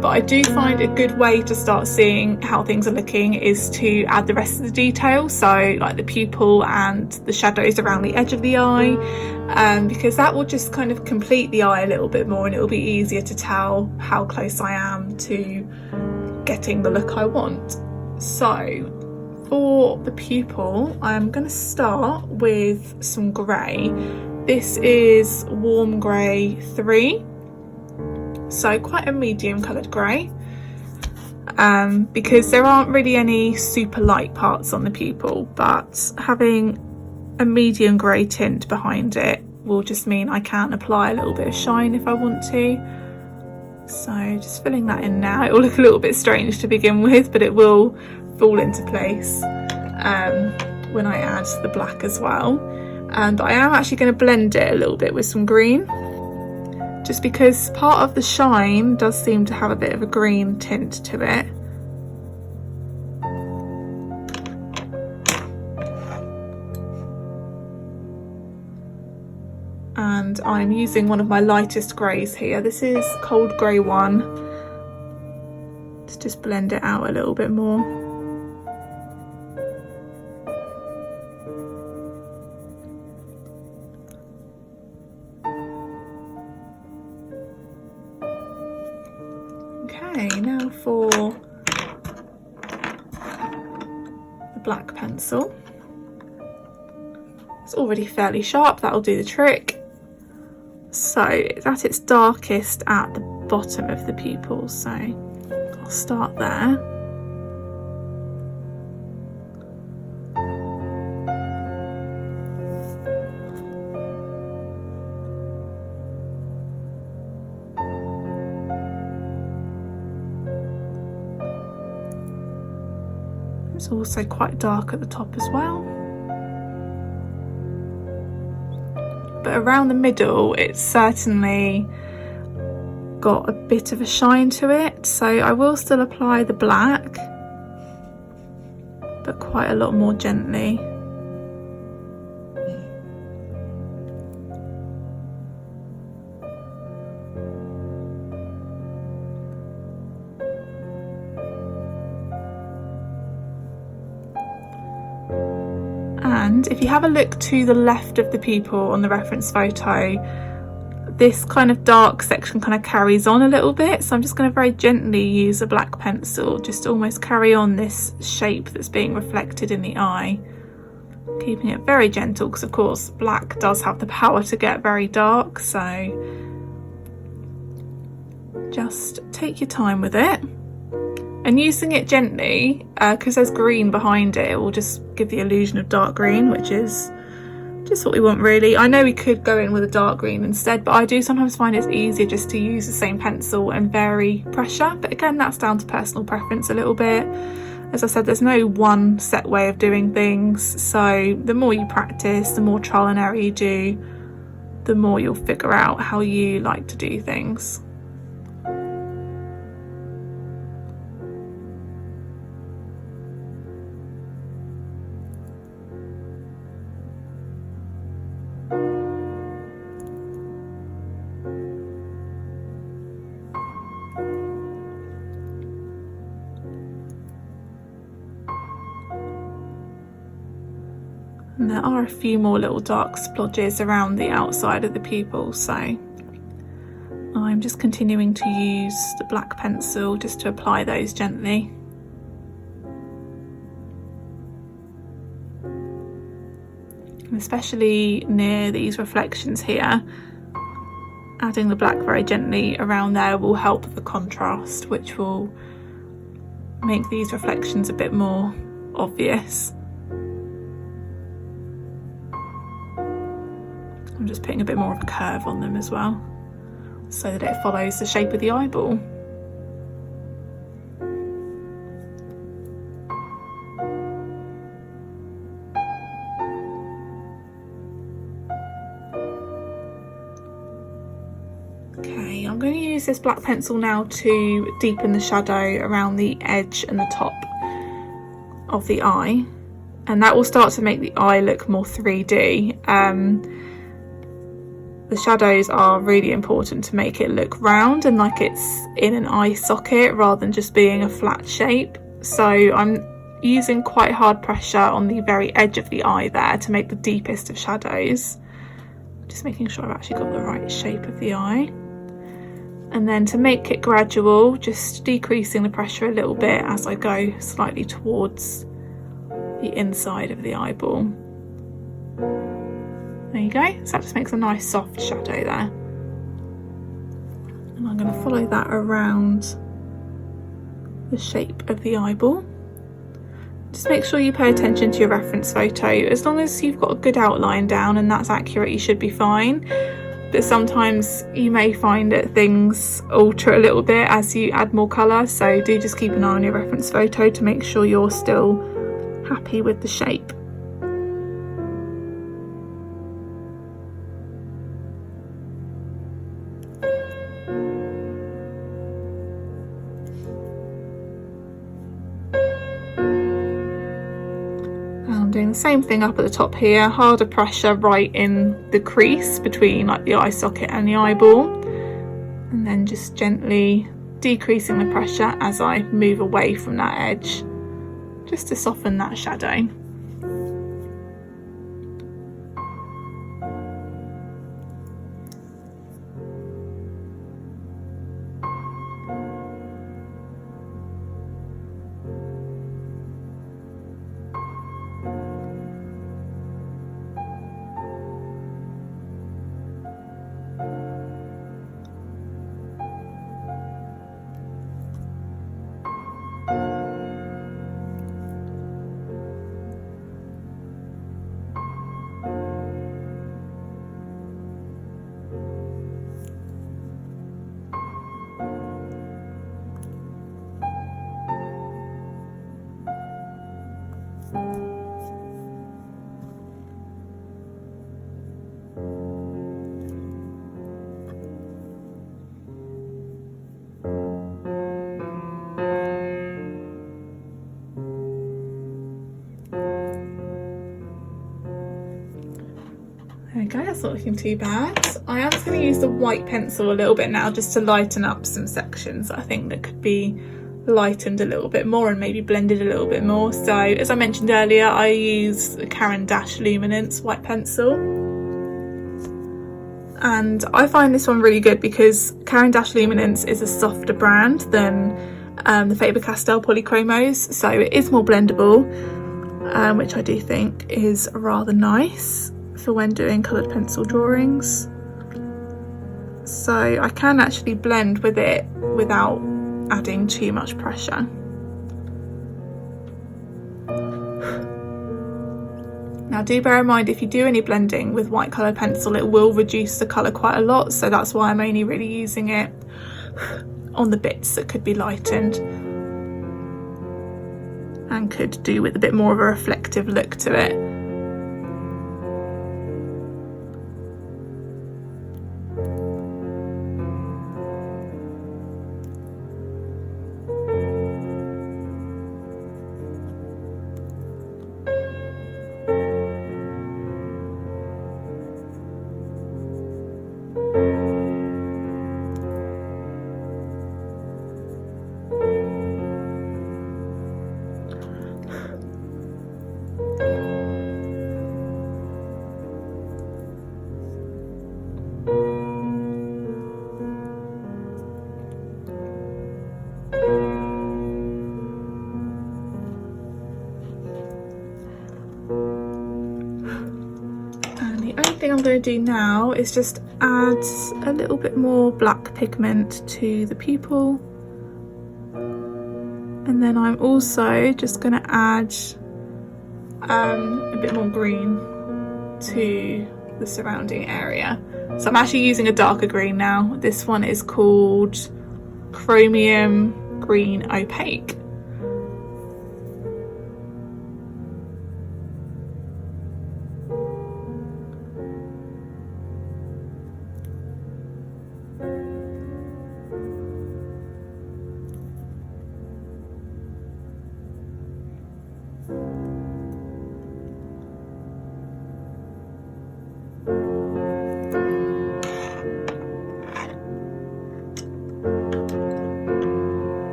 S1: but I do find a good way to start seeing how things are looking is to add the rest of the detail, so like the pupil and the shadows around the edge of the eye, because that will just kind of complete the eye a little bit more, and it will be easier to tell how close I am to getting the look I want. So for the pupil, I'm going to start with some grey. This is warm grey 3, so quite a medium coloured grey, because there aren't really any super light parts on the pupil, but having a medium grey tint behind it will just mean I can apply a little bit of shine if I want to. So just filling that in now. It will look a little bit strange to begin with, but it will fall into place when I add the black as well. And I am actually going to blend it a little bit with some green, just because part of the shine does seem to have a bit of a green tint to it. And I'm using one of my lightest greys here. This is Cold Grey 1. Let's just blend it out a little bit more. Okay, now for the black pencil. It's already fairly sharp, that'll do the trick. So it's at its darkest at the bottom of the pupil, so I'll start there. It's also quite dark at the top as well. But around the middle, it's certainly got a bit of a shine to it, so I will still apply the black, but quite a lot more gently. And if you have a look to the left of the pupil on the reference photo, this kind of dark section kind of carries on a little bit, so I'm just going to very gently use a black pencil just to almost carry on this shape that's being reflected in the eye, keeping it very gentle, because of course black does have the power to get very dark, so just take your time with it. And using it gently, because there's green behind it, it will just give the illusion of dark green, which is just what we want really. I know we could go in with a dark green instead, but I do sometimes find it's easier just to use the same pencil and vary pressure. But again, that's down to personal preference a little bit. As I said, there's no one set way of doing things, so the more you practice, the more trial and error you do, the more you'll figure out how you like to do things. And there are a few more little dark splodges around the outside of the pupil, so I'm just continuing to use the black pencil just to apply those gently. And especially near these reflections here, adding the black very gently around there will help the contrast, which will make these reflections a bit more obvious. I'm just putting a bit more of a curve on them as well, so that it follows the shape of the eyeball. Okay, I'm going to use this black pencil now to deepen the shadow around the edge and the top of the eye, and that will start to make the eye look more 3D. The shadows are really important to make it look round and like it's in an eye socket rather than just being a flat shape. So I'm using quite hard pressure on the very edge of the eye there to make the deepest of shadows. Just making sure I've actually got the right shape of the eye. And then to make it gradual, just decreasing the pressure a little bit as I go slightly towards the inside of the eyeball. There you go, so that just makes a nice soft shadow there. And I'm going to follow that around the shape of the eyeball. Just make sure you pay attention to your reference photo. As long as you've got a good outline down and that's accurate, you should be fine. But sometimes you may find that things alter a little bit as you add more colour, so do just keep an eye on your reference photo to make sure you're still happy with the shape. Doing the same thing up at the top here, harder pressure right in the crease between like the eye socket and the eyeball, and then just gently decreasing the pressure as I move away from that edge, just to soften that shadow. There we go, that's not looking too bad. I am just going to use the white pencil a little bit now just to lighten up some sections I think that could be lightened a little bit more and maybe blended a little bit more. So as I mentioned earlier, I use the Caran-d'Ache Luminance white pencil, and I find this one really good because Caran-d'Ache Luminance is a softer brand than the Faber-Castell Polychromos, so it is more blendable, which I do think is rather nice for when doing coloured pencil drawings. So I can actually blend with it without adding too much pressure. Now do bear in mind, if you do any blending with white coloured pencil, it will reduce the colour quite a lot, so that's why I'm only really using it on the bits that could be lightened and could do with a bit more of a reflective look to it. Thing I'm going to do now is just add a little bit more black pigment to the pupil, and then I'm also just going to add a bit more green to the surrounding area. So I'm actually using a darker green now. This one is called Chromium Green Opaque.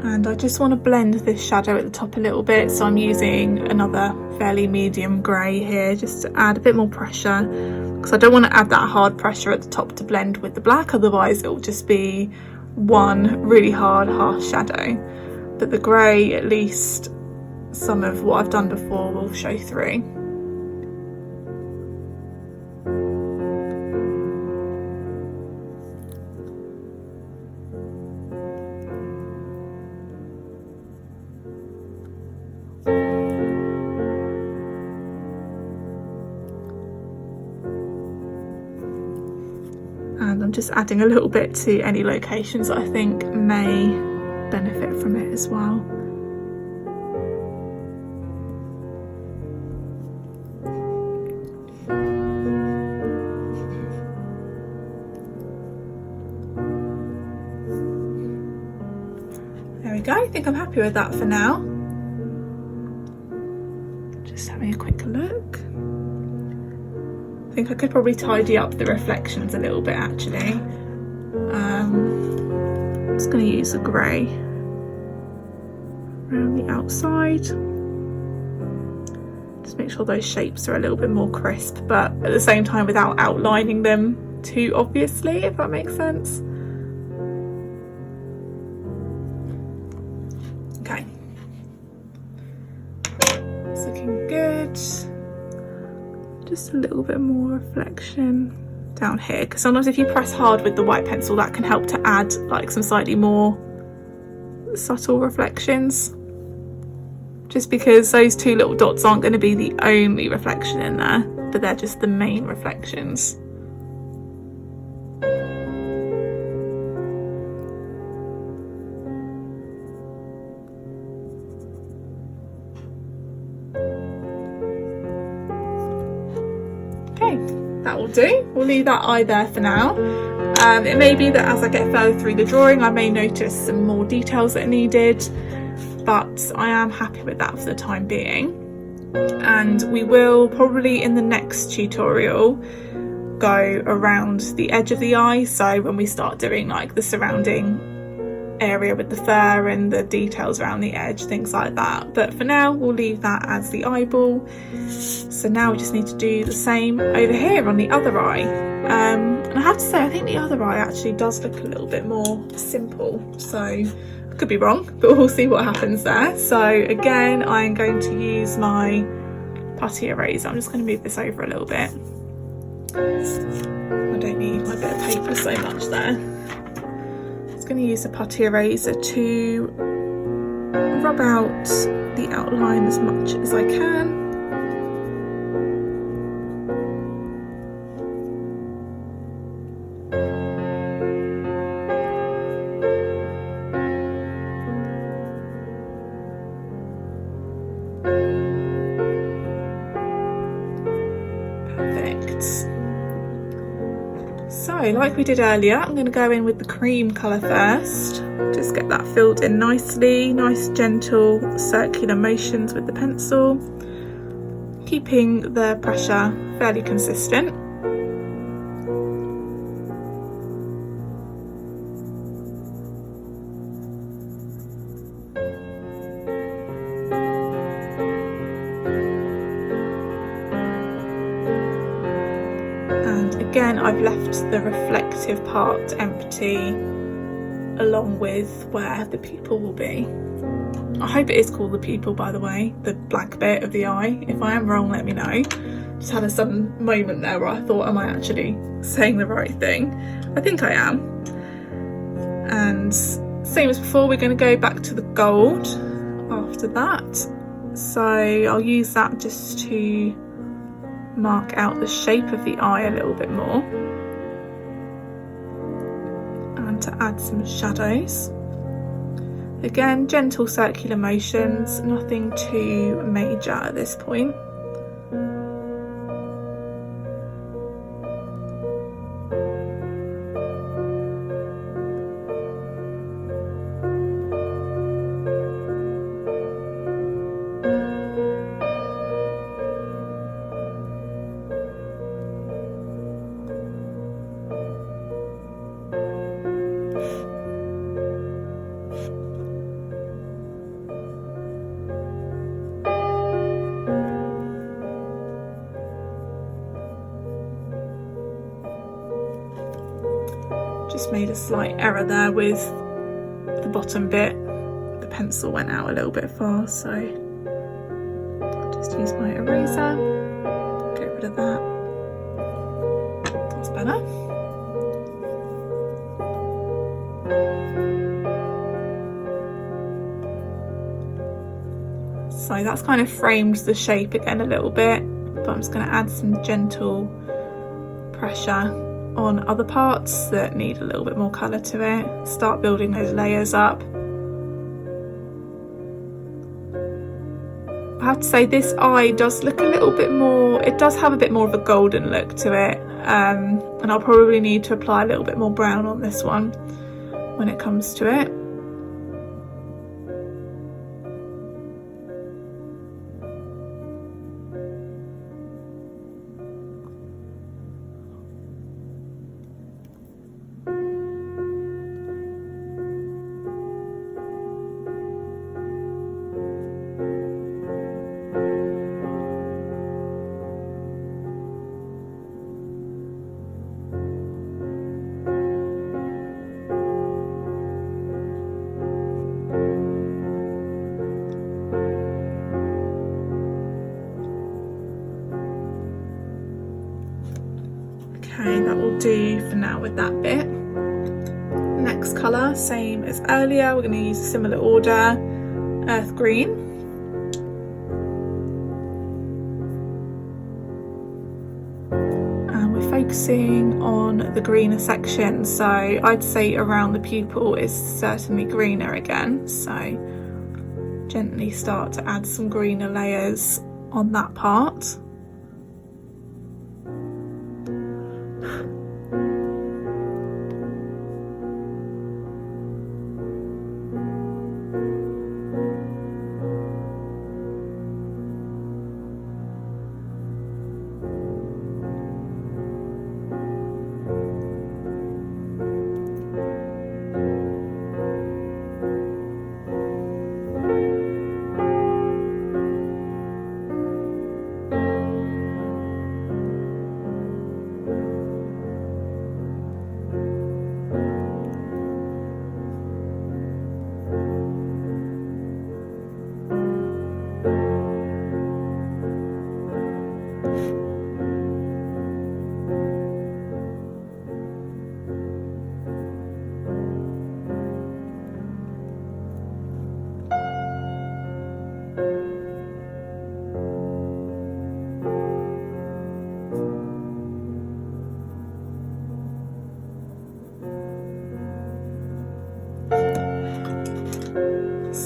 S1: And I just want to blend this shadow at the top a little bit, so I'm using another fairly medium grey here just to add a bit more pressure, because I don't want to add that hard pressure at the top to blend with the black, otherwise it will just be one really hard harsh shadow. But the grey, at least some of what I've done before will show through. And I'm just adding a little bit to any locations that I think may benefit from it as well. There we go, I think I'm happy with that for now. Just having a quick look. I think I could probably tidy up the reflections a little bit actually. I'm just going to use a grey around the outside. Just make sure those shapes are a little bit more crisp, but at the same time without outlining them too obviously, if that makes sense. Okay, it's looking good. Just a little bit more reflection down here, because sometimes if you press hard with the white pencil, that can help to add like some slightly more subtle reflections, just because those two little dots aren't going to be the only reflection in there, but they're just the main reflections. That will do. We'll leave that eye there for now. It may be that as I get further through the drawing I may notice some more details that are needed, but I am happy with that for the time being. And we will probably in the next tutorial go around the edge of the eye, so when we start doing like the surrounding area with the fur and the details around the edge, things like that. But for now we'll leave that as the eyeball. So now we just need to do the same over here on the other eye. And I have to say, I think the other eye actually does look a little bit more simple, so I could be wrong, but we'll see what happens there. So again, I'm going to use my putty eraser. I'm just going to move this over a little bit. I don't need my bit of paper so much there. I'm going to use a putty eraser to rub out the outline as much as I can. Perfect. So, like we did earlier, I'm going to go in with the cream colour first. Just get that filled in nicely, nice gentle circular motions with the pencil, keeping the pressure fairly consistent. Again, I've left the reflective part empty along with where the pupil will be. I hope it is called the pupil, by the way, the black bit of the eye. If I am wrong, let me know. Just had a sudden moment there where I thought, am I actually saying the right thing? I think I am. And same as before, we're going to go back to the gold after that. So I'll use that just to mark out the shape of the eye a little bit more and to add some shadows. Again, gentle circular motions, nothing too major at this point. Just made a slight error there with the bottom bit. The pencil went out a little bit far, so I'll just use my eraser, get rid of that. That's better. So that's kind of framed the shape again a little bit, but I'm just going to add some gentle pressure on other parts that need a little bit more colour to it. Start building those layers up. I have to say this eye does look a little bit more, it does have a bit more of a golden look to it, and I'll probably need to apply a little bit more brown on this one when it comes to it. Okay, that will do for now with that bit. Next colour, same as earlier, we're going to use a similar order, earth green. And we're focusing on the greener section, so I'd say around the pupil is certainly greener again, so gently start to add some greener layers on that part.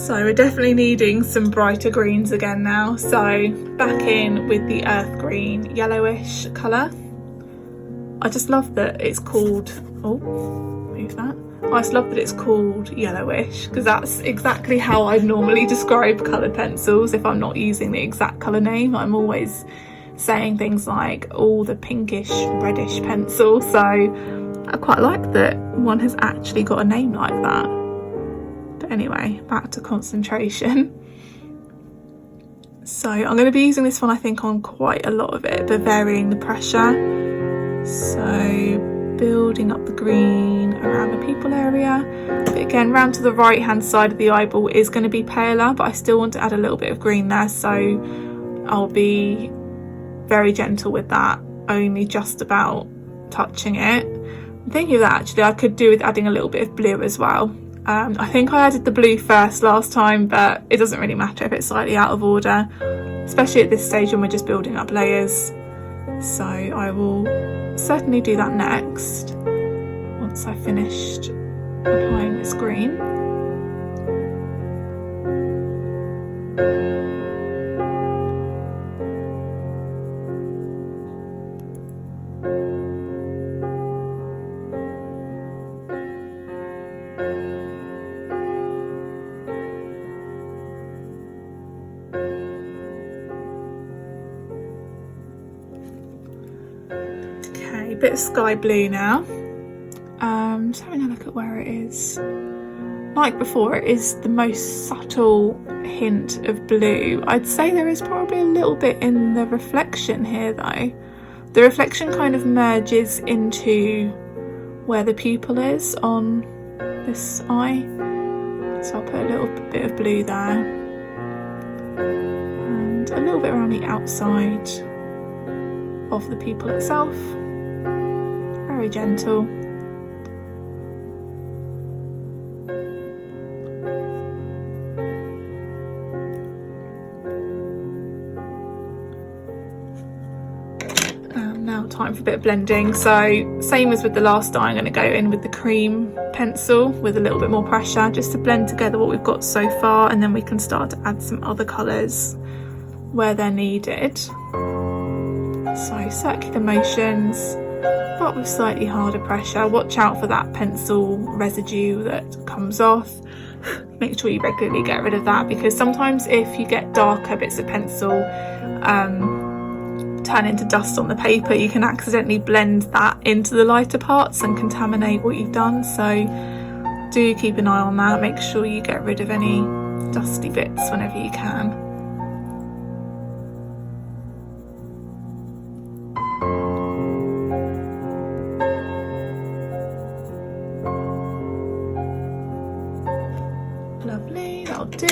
S1: So we're definitely needing some brighter greens again now. So back in with the earth green, yellowish colour. I just love that it's called, oh, move that. I just love that it's called yellowish, because that's exactly how I normally describe coloured pencils. If I'm not using the exact colour name, I'm always saying things like, oh, the pinkish reddish pencil. So I quite like that one has actually got a name like that. But anyway, back to concentration. So I'm going to be using this one, I think, on quite a lot of it, but varying the pressure. So building up the green around the pupil area. But again, round to the right hand side of the eyeball is going to be paler, but I still want to add a little bit of green there, so I'll be very gentle with that, only just about touching it. I'm thinking that actually I could do with adding a little bit of blue as well. I think I added the blue first last time, but it doesn't really matter if it's slightly out of order, especially at this stage when we're just building up layers. So I will certainly do that next, once I've finished applying this green. A bit of sky blue now. Just having a look at where it is. Like before, it is the most subtle hint of blue. I'd say there is probably a little bit in the reflection here though. The reflection kind of merges into where the pupil is on this eye. So I'll put a little bit of blue there. And a little bit around the outside of the pupil itself. Very gentle. Now time for a bit of blending. So same as with the last eye, I'm going to go in with the cream pencil with a little bit more pressure just to blend together what we've got so far, and then we can start to add some other colours where they're needed. So circular motions, but with slightly harder pressure. Watch out for that pencil residue that comes off. Make sure you regularly get rid of that, because sometimes if you get darker bits of pencil turn into dust on the paper, you can accidentally blend that into the lighter parts and contaminate what you've done. So do keep an eye on that. Make sure you get rid of any dusty bits whenever you can. Lovely, that'll do.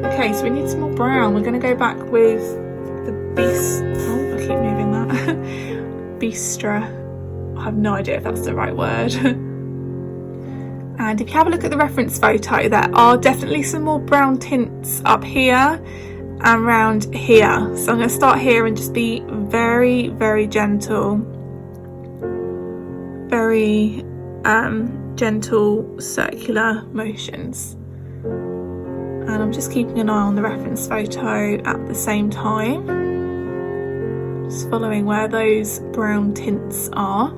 S1: Okay, so we need some more brown. We're going to go back with the Beast. Oh, I keep moving that. Bistra. I have no idea if that's the right word. And if you have a look at the reference photo, there are definitely some more brown tints up here and around here. So I'm going to start here and just be very, very gentle. Very gentle circular motions. And I'm just keeping an eye on the reference photo at the same time. Just following where those brown tints are.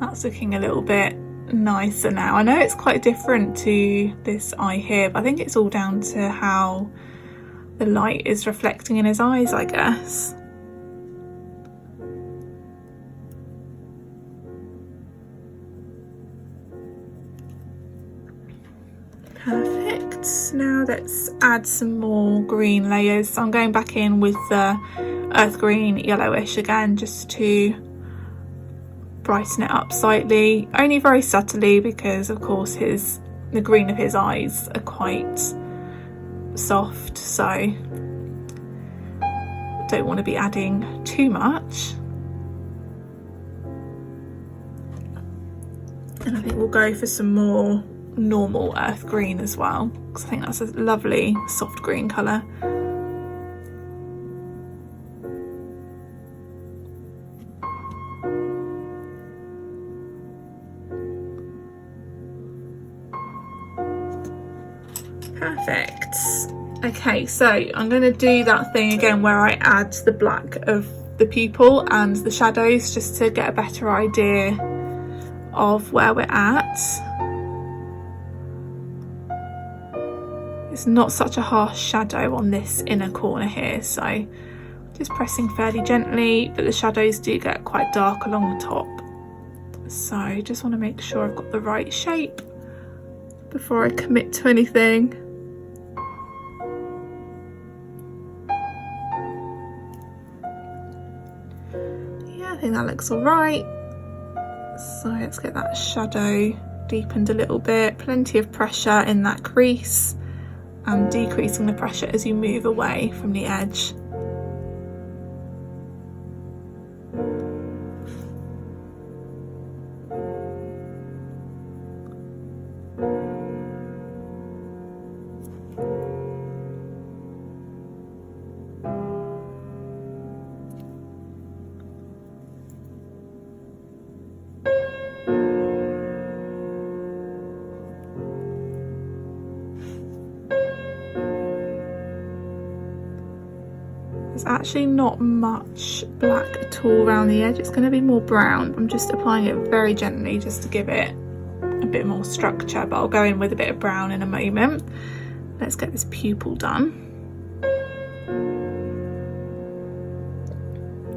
S1: That's looking a little bit nicer now. I know it's quite different to this eye here, but I think it's all down to how the light is reflecting in his eyes, I guess. Perfect. Now let's add some more green layers. So I'm going back in with the earth green yellowish again, just to brighten it up slightly, only very subtly, because of course the green of his eyes are quite soft, so don't want to be adding too much. And I think we'll go for some more normal earth green as well, because I think that's a lovely soft green colour. Perfect. Okay, so I'm going to do that thing again where I add the black of the pupil and the shadows, just to get a better idea of where we're at. It's not such a harsh shadow on this inner corner here, so just pressing fairly gently, but the shadows do get quite dark along the top. So just want to make sure I've got the right shape before I commit to anything. Yeah, I think that looks all right. So let's get that shadow deepened a little bit, plenty of pressure in that crease, and decreasing the pressure as you move away from the edge. There's actually not much black at all around the edge. It's going to be more brown. I'm just applying it very gently just to give it a bit more structure, but I'll go in with a bit of brown in a moment. Let's get this pupil done.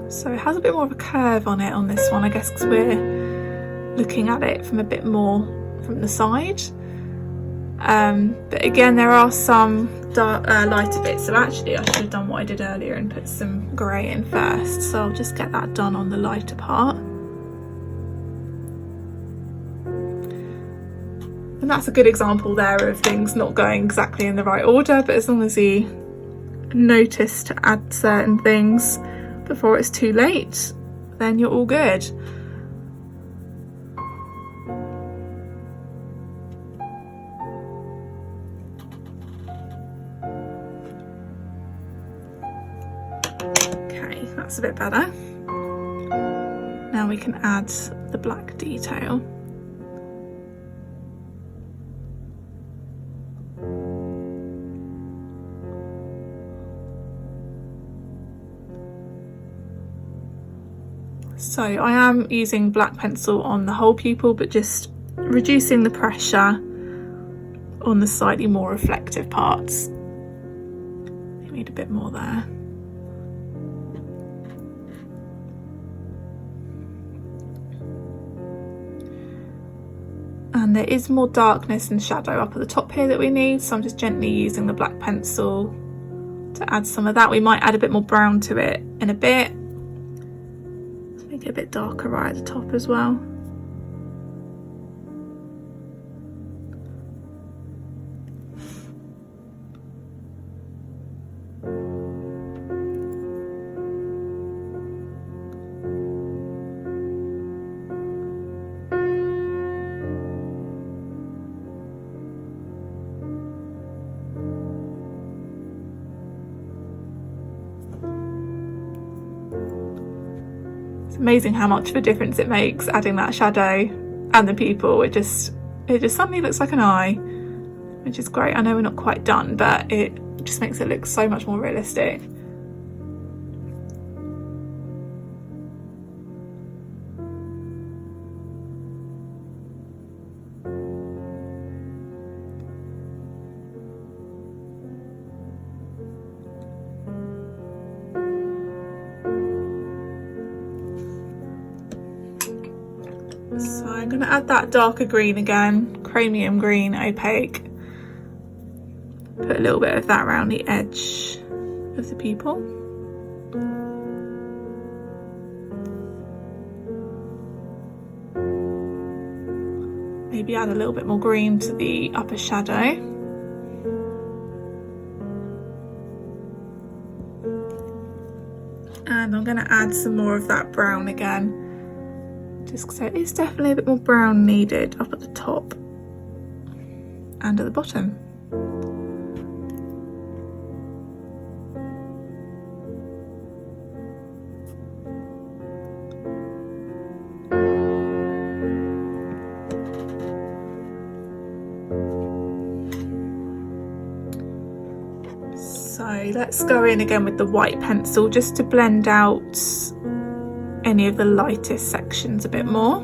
S1: So it has a bit more of a curve on it on this one, I guess, because we're looking at it from a bit more from the side. But again, there are some dark, lighter bits, so actually I should have done what I did earlier and put some grey in first, so I'll just get that done on the lighter part. And that's a good example there of things not going exactly in the right order, but as long as you notice to add certain things before it's too late, then you're all good. That's a bit better. Now we can add the black detail. So I am using black pencil on the whole pupil, but just reducing the pressure on the slightly more reflective parts. We need a bit more there. And there is more darkness and shadow up at the top here that we need, so I'm just gently using the black pencil to add some of that. We might add a bit more brown to it in a bit to make it a bit darker right at the top as well. It's amazing how much of a difference it makes adding that shadow and the pupil. It just suddenly looks like an eye, which is great. I know we're not quite done, but it just makes it look so much more realistic. So I'm going to add that darker green again, chromium green, opaque. Put a little bit of that around the edge of the pupil. Maybe add a little bit more green to the upper shadow. And I'm going to add some more of that brown again. Just because there is definitely a bit more brown needed up at the top and at the bottom. So let's go in again with the white pencil just to blend out any of the lightest sections a bit more.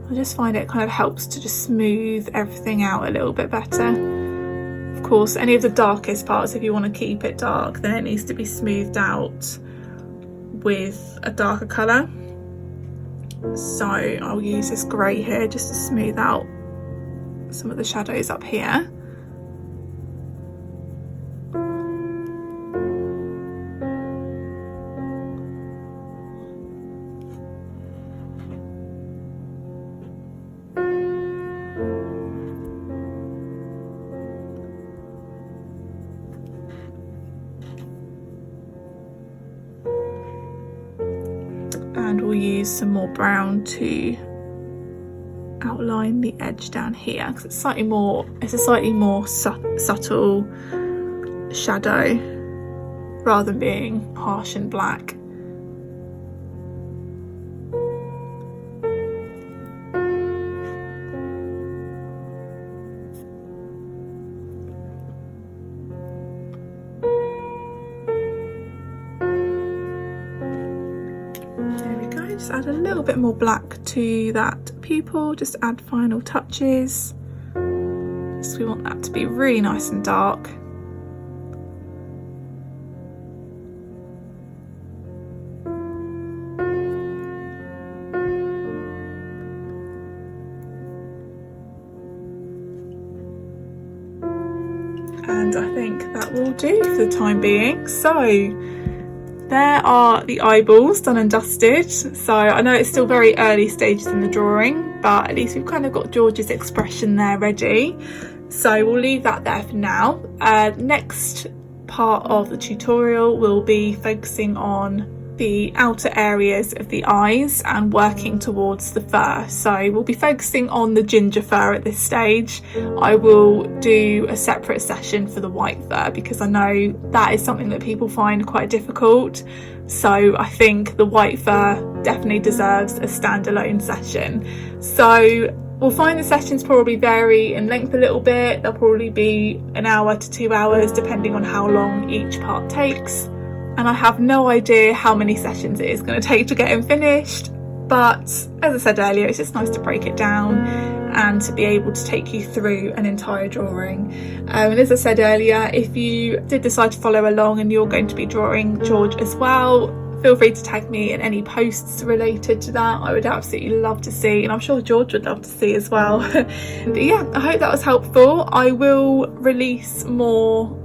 S1: I just find it kind of helps to just smooth everything out a little bit better. Of course, any of the darkest parts, if you want to keep it dark, then it needs to be smoothed out with a darker colour. So I'll use this grey here just to smooth out some of the shadows up here. And we'll use some more brown to outline the edge down here because it's a slightly more subtle shadow rather than being harsh and black. Just add a little bit more black to that pupil, just add final touches. So we want that to be really nice and dark. And I think that will do for the time being. So there are the eyeballs done and dusted. So I know it's still very early stages in the drawing, but at least we've kind of got George's expression there ready. So we'll leave that there for now. Next part of the tutorial will be focusing on the outer areas of the eyes and working towards the fur. So we'll be focusing on the ginger fur at this stage. I will do a separate session for the white fur because I know that is something that people find quite difficult. So I think the white fur definitely deserves a standalone session. So we'll find the sessions probably vary in length a little bit. They'll probably be 1 hour to 2 hours depending on how long each part takes. And I have no idea how many sessions it is going to take to get them finished. But as I said earlier, it's just nice to break it down and to be able to take you through an entire drawing. And as I said earlier, if you did decide to follow along and you're going to be drawing George as well, feel free to tag me in any posts related to that. I would absolutely love to see, and I'm sure George would love to see as well. But yeah, I hope that was helpful. I will release more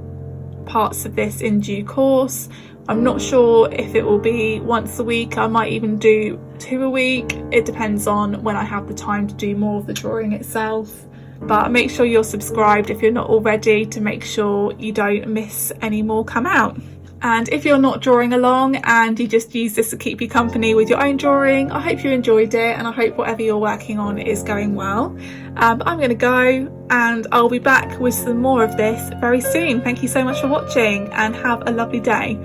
S1: parts of this in due course. I'm not sure if it will be once a week. I might even do 2 a week. It depends on when I have the time to do more of the drawing itself. But make sure you're subscribed if you're not already, to make sure you don't miss any more come out. And if you're not drawing along and you just use this to keep you company with your own drawing, I hope you enjoyed it, and I hope whatever you're working on is going well. But I'm going to go, and I'll be back with some more of this very soon. Thank you so much for watching, and have a lovely day.